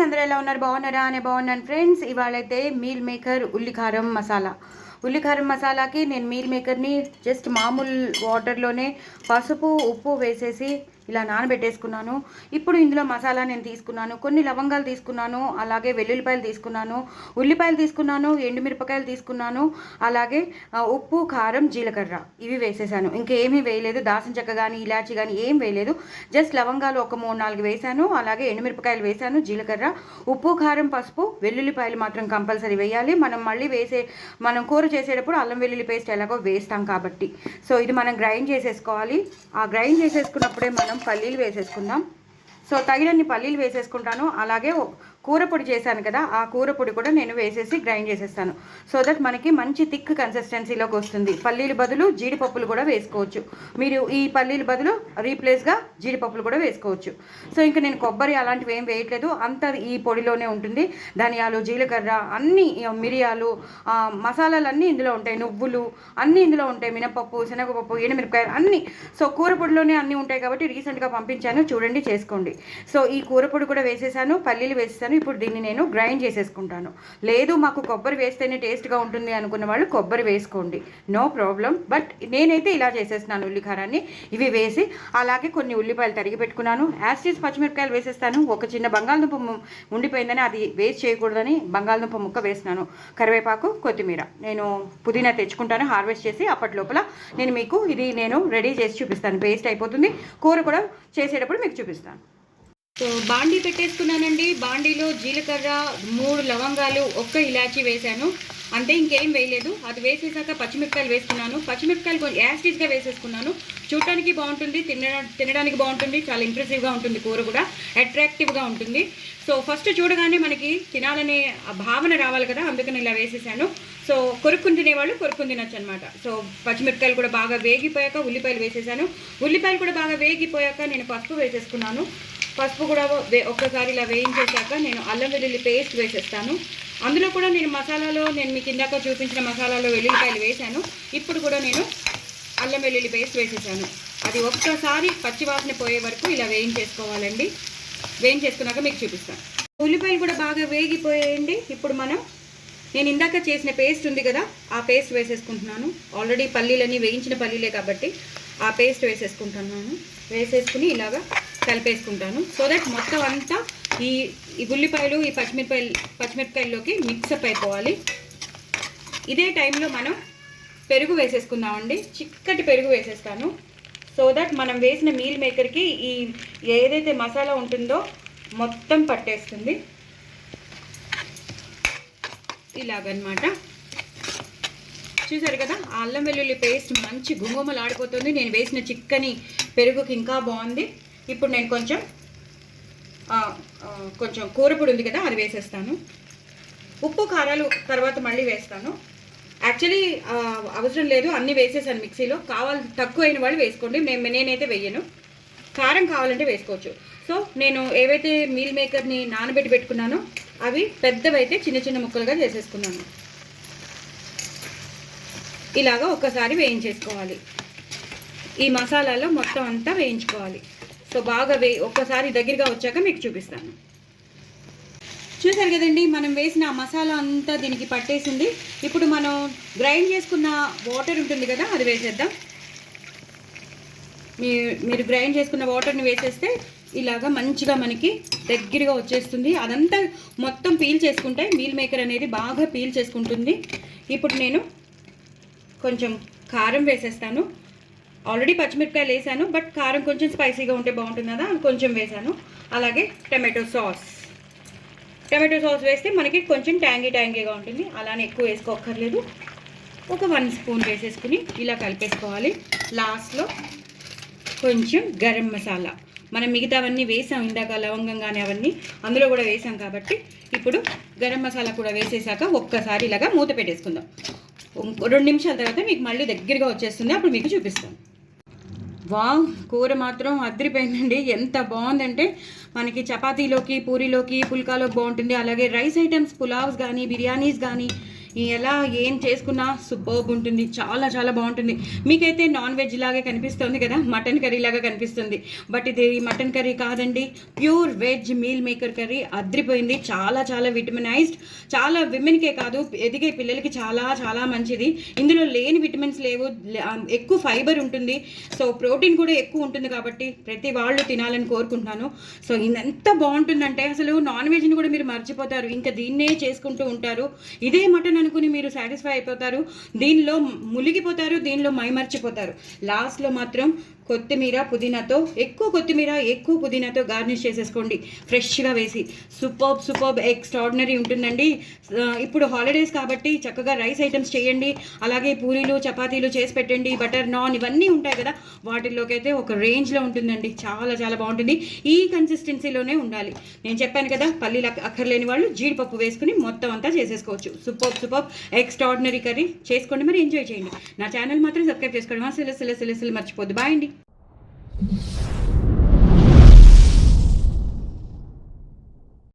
అందరూ ఎలా ఉన్నారు? బాగున్నారా? అనే బాగున్నాను ఫ్రెండ్స్. ఇవాళైతే మీల్ మేకర్ ఉల్లికారం మసాలాకి నేను మీల్ మేకర్ని జస్ట్ మామూలు వాటర్లోనే పసుపు ఉప్పు వేసేసి ఇలా నానబెట్టేసుకున్నాను. ఇప్పుడు ఇందులో మసాలా నేను తీసుకున్నాను, కొన్ని లవంగాలు తీసుకున్నాను, అలాగే వెల్లుల్లిపాయలు తీసుకున్నాను, ఉల్లిపాయలు తీసుకున్నాను, ఎండుమిరపకాయలు తీసుకున్నాను, అలాగే ఉప్పు కారం జీలకర్ర ఇవి వేసేసాను. ఇంకేమీ వేయలేదు, దాల్చిన చెక్క కానీ ఇలాచి కానీ ఏం వేయలేదు. జస్ట్ లవంగాలు ఒక 3-4 వేసాను, అలాగే ఎండుమిరపకాయలు వేసాను, జీలకర్ర, ఉప్పు కారం పసుపు వెల్లుల్లిపాయలు మాత్రం కంపల్సరీ వేయాలి. మనం కూర చేసేటప్పుడు అల్లం వెల్లుల్లి పేస్ట్ ఎలాగో వేస్తాం కాబట్టి. సో ఇది మనం గ్రైండ్ చేసేసుకోవాలి. ఆ గ్రైండ్ చేసేసుకున్నప్పుడే మనం పల్లీలు వేసేసుకుందాం. సో తగినన్ని పల్లీలు వేసేసుకుంటాను. అలాగే కూర పొడి చేశాను కదా, ఆ కూర పొడి కూడా నేను వేసేసి గ్రైండ్ చేసేస్తాను. సో దట్ మనకి మంచి థిక్ కన్సిస్టెన్సీలోకి వస్తుంది. పల్లీలు బదులు జీడిపప్పులు కూడా వేసుకోవచ్చు. మీరు ఈ పల్లీలు బదులు రీప్లేస్గా జీడిపప్పులు కూడా వేసుకోవచ్చు. సో ఇంకా నేను కొబ్బరి అలాంటివి ఏం వేయట్లేదు, అంత ఈ పొడిలోనే ఉంటుంది. ధనియాలు జీలకర్ర అన్నీ, మిరియాలు, మసాలాలు ఇందులో ఉంటాయి, నువ్వులు అన్నీ ఇందులో ఉంటాయి, మినపప్పు శనగపప్పు ఎండుమిరపకాయలు అన్నీ. సో కూర పొడిలోనే అన్నీ ఉంటాయి కాబట్టి రీసెంట్గా పంపించాను, చూడండి చేసుకోండి. సో ఈ కూర పొడి కూడా వేసేసాను, పల్లీలు వేసేసాను. ఇప్పుడు దీన్ని నేను గ్రైండ్ చేసేసుకుంటాను. లేదు మాకు కొబ్బరి వేస్తేనే టేస్ట్గా ఉంటుంది అనుకున్న వాళ్ళు కొబ్బరి వేసుకోండి, నో ప్రాబ్లం. బట్ నేనైతే ఇలా చేసేస్తున్నాను. ఉల్లికారాన్ని ఇవి వేసి అలాగే కొన్ని ఉల్లిపాయలు తరిగి పెట్టుకున్నాను. యాస్టీస్ పచ్చిమిరపకాయలు వేసేస్తాను. ఒక చిన్న బంగాళదుంప ఉండిపోయిందని అది వేస్ట్ చేయకూడదని బంగాళదుంప ముక్క వేసినాను. కరివేపాకు కొత్తిమీర నేను పుదీనా తెచ్చుకుంటాను హార్వెస్ట్ చేసి. అప్పటిలోపల నేను మీకు ఇది నేను రెడీ చేసి చూపిస్తాను. పేస్ట్ అయిపోతుంది, కూర కూడా చేసేటప్పుడు మీకు చూపిస్తాను. సో బాండీ పెట్టేసుకున్నానండి. బాండీలో జీలకర్ర 3 లవంగాలు 1 ఇలాచీ వేసాను, అంతే, ఇంకేం వేయలేదు. అది వేసేసాక పచ్చిమిరపకాయలు వేసుకున్నాను. పచ్చిమిరపకాయలు కొంచెం యాస్టీస్గా వేసేసుకున్నాను. చూడటానికి బాగుంటుంది, తినడానికి బాగుంటుంది, చాలా ఇంప్రెసివ్గా ఉంటుంది, కూర కూడా అట్రాక్టివ్గా ఉంటుంది. సో ఫస్ట్ చూడగానే మనకి తినాలనే భావన రావాలి కదా, అందుకని ఇలా వేసేసాను. సో కొరుక్కుని తినేవాళ్ళు కొరుక్కుని తినచ్చు అనమాట. సో పచ్చిమిరపకాయలు కూడా బాగా వేగిపోయాక ఉల్లిపాయలు వేసేసాను. ఉల్లిపాయలు కూడా బాగా వేగిపోయాక నేను పసుపు వేసేసుకున్నాను. పసుపు కూడా ఒక్కసారి ఇలా వేయించేసాక నేను అల్లం వెల్లుల్లి పేస్ట్ వేసేస్తాను. అందులో కూడా నేను మసాలాలో నేను మీకు ఇందాక చూపించిన మసాలాలో వెల్లుల్లిపాయలు వేసాను. ఇప్పుడు కూడా నేను అల్లం వెల్లుల్లి పేస్ట్ వేసేసాను. అది ఒక్కసారి పచ్చివాసన పోయే వరకు ఇలా వేయించేసుకోవాలండి. వేయించేసుకున్నాక మీకు చూపిస్తాను. ఉల్లిపాయలు కూడా బాగా వేగిపోయాయండి. ఇప్పుడు నేను ఇందాక చేసిన పేస్ట్ ఉంది కదా, ఆ పేస్ట్ వేసేసుకుంటున్నాను. ఆల్రెడీ పల్లీలన్నీ వేయించిన పల్లీలే కాబట్టి ఆ పేస్ట్ వేసేసుకుంటున్నాను. వేసేసుకుని ఇలాగా కలిపేసుకుంటాను. సో దట్ మొత్తం అంతా ఈ ఉల్లిపాయలు ఈ పచ్చిమిరపకాయల్లోకి మిక్సప్ అయిపోవాలి. ఇదే టైంలో మనం పెరుగు వేసేసుకుందామండి. చిక్కటి పెరుగు వేసేస్తాను. సో దట్ మనం వేసిన మీల్ మేకర్కి ఈ ఏదైతే మసాలా ఉంటుందో మొత్తం పట్టేస్తుంది. ఇలాగనమాట. చూసారు కదా, ఆ అల్లం వెల్లుల్లి పేస్ట్ మంచి గుమగుమలు ఆడిపోతుంది. నేను వేసిన చిక్కని పెరుగుకి ఇంకా బాగుంది. ఇప్పుడు నేను కొంచెం కూరపొడి ఉంది కదా, అది వేసేస్తాను. ఉప్పు కారాలు తర్వాత మళ్ళీ వేస్తాను. యాక్చువల్లీ అవసరం లేదు, అన్నీ వేసేసాను మిక్సీలో. తక్కువ అయిన వాళ్ళు వేసుకోండి, నేనైతే వేయను. కారం కావాలంటే వేసుకోవచ్చు. సో నేను ఏవైతే మీల్ మేకర్ని నానబెట్టి పెట్టుకున్నానో అవి పెద్దవైతే చిన్న చిన్న ముక్కలుగా చేసేసుకున్నాను. ఇలాగా ఒక్కసారి వేయించేసుకోవాలి. ఈ మసాలాలో మొత్తం అంతా వేయించుకోవాలి. సో బాగా ఒక్కసారి దగ్గరగా వచ్చాక మీకు చూపిస్తాను. చూసారు కదండి, మనం వేసిన మసాలా అంతా దీనికి పట్టేసింది. ఇప్పుడు మనం గ్రైండ్ చేసుకున్న వాటర్ ఉంటుంది కదా, అది వేసేద్దాం. మీరు గ్రైండ్ చేసుకున్న వాటర్ని వేసేస్తే ఇలాగా మంచిగా మనకి దగ్గరగా వచ్చేస్తుంది. అదంతా మొత్తం పీల్ చేసుకుంటే మీల్ మేకర్ అనేది బాగా పీల్ చేసుకుంటుంది. ఇప్పుడు నేను కొంచెం కారం వేసేస్తాను. ఆల్రెడీ పచ్చిమిరపకాయలు వేసాను, బట్ కారం కొంచెం స్పైసీగా ఉంటే బాగుంటుంది కదా, కొంచెం వేసాను. అలాగే టమాటో సాస్ వేస్తే మనకి కొంచెం ట్యాంగీగా ఉంటుంది. అలానే ఎక్కువ వేసుకోక్కర్లేదు. ఒక 1 స్పూన్ వేసేసుకుని ఇలా కలిపేసుకోవాలి. లాస్ట్లో కొంచెం గరం మసాలా, మనం మిగతావన్నీ వేసాం ఇందాక, లవంగం కానీ అవన్నీ అందులో కూడా వేసాం కాబట్టి ఇప్పుడు గరం మసాలా కూడా వేసేసాక ఒక్కసారి ఇలాగా మూత పెట్టేసుకుందాం. 2 నిమిషాల తర్వాత మీకు మళ్ళీ దగ్గరగా వచ్చేస్తుంది, అప్పుడు మీకు చూపిస్తాను. వావ్, కూర మాత్రం అదిరిపోయిందండి. ఎంత బాగుందంటే మనకి చపాతీలోకి పూరీలోకి పుల్కాలోకి బాగుంటుంది. అలాగే రైస్ ఐటమ్స్ పులావ్స్ కానీ బిర్యానీస్ కానీ ఎలా ఏం చేసుకున్నా సూపర్బ్ ఉంటుంది, చాలా చాలా బాగుంటుంది. మీకైతే నాన్ వెజ్ లాగే కనిపిస్తుంది కదా, మటన్ కర్రీ లాగా కనిపిస్తుంది, బట్ ఇది మటన్ కర్రీ కాదండి, pure veg meal maker curry. అద్రిపోయింది, చాలా చాలా విటమినైజ్డ్, చాలా విమెన్కే కాదు ఎదిగే పిల్లలకి చాలా చాలా మంచిది. ఇందులో లేని విటమిన్స్ లేవు, ఎక్కువ ఫైబర్ ఉంటుంది, సో ప్రోటీన్ కూడా ఎక్కువ ఉంటుంది, కాబట్టి ప్రతి వాళ్ళు తినాలని కోరుకుంటున్నాను. సో ఎంత బాగుంటుందంటే అసలు నాన్ వెజ్ని కూడా మీరు మర్చిపోతారు, ఇంకా దీన్నే చేసుకుంటూ ఉంటారు. ఇదే మటన్ అనుకుని మీరు సాటిస్ఫై అయిపోతారు, దీనిలో మునిగిపోతారు, దీనిలో మైమర్చిపోతారు. లాస్ట్లో మాత్రం కొత్తిమీర పుదీనాతో, ఎక్కువ పుదీనాతో గార్నిష్ చేసేసుకోండి ఫ్రెష్గా వేసి. సూపర్బ్ ఎక్స్ట్రాడినరీ ఉంటుందండి. ఇప్పుడు హాలిడేస్ కాబట్టి చక్కగా రైస్ ఐటమ్స్ చేయండి, అలాగే పూరీలు చపాతీలు చేసి పెట్టండి, బటర్ నాన్ ఇవన్నీ ఉంటాయి కదా, వాటిల్లోకి అయితే ఒక రేంజ్లో ఉంటుందండి, చాలా చాలా బాగుంటుంది. ఈ కన్సిస్టెన్సీలోనే ఉండాలి. నేను చెప్పాను కదా, పల్లీలు అక్కర్లేని వాళ్ళు జీడిపప్పు వేసుకుని మొత్తం అంతా చేసేసుకోవచ్చు. సూపర్బ్ ఎక్స్ట్రాడినరీ కర్రీ చేసుకోండి, మరి ఎంజాయ్ చేయండి. నా ఛానల్ మాత్రం సబ్స్క్రైబ్ చేసుకోవడం అసలు మర్చిపోద్దు. బాయ్ అండి.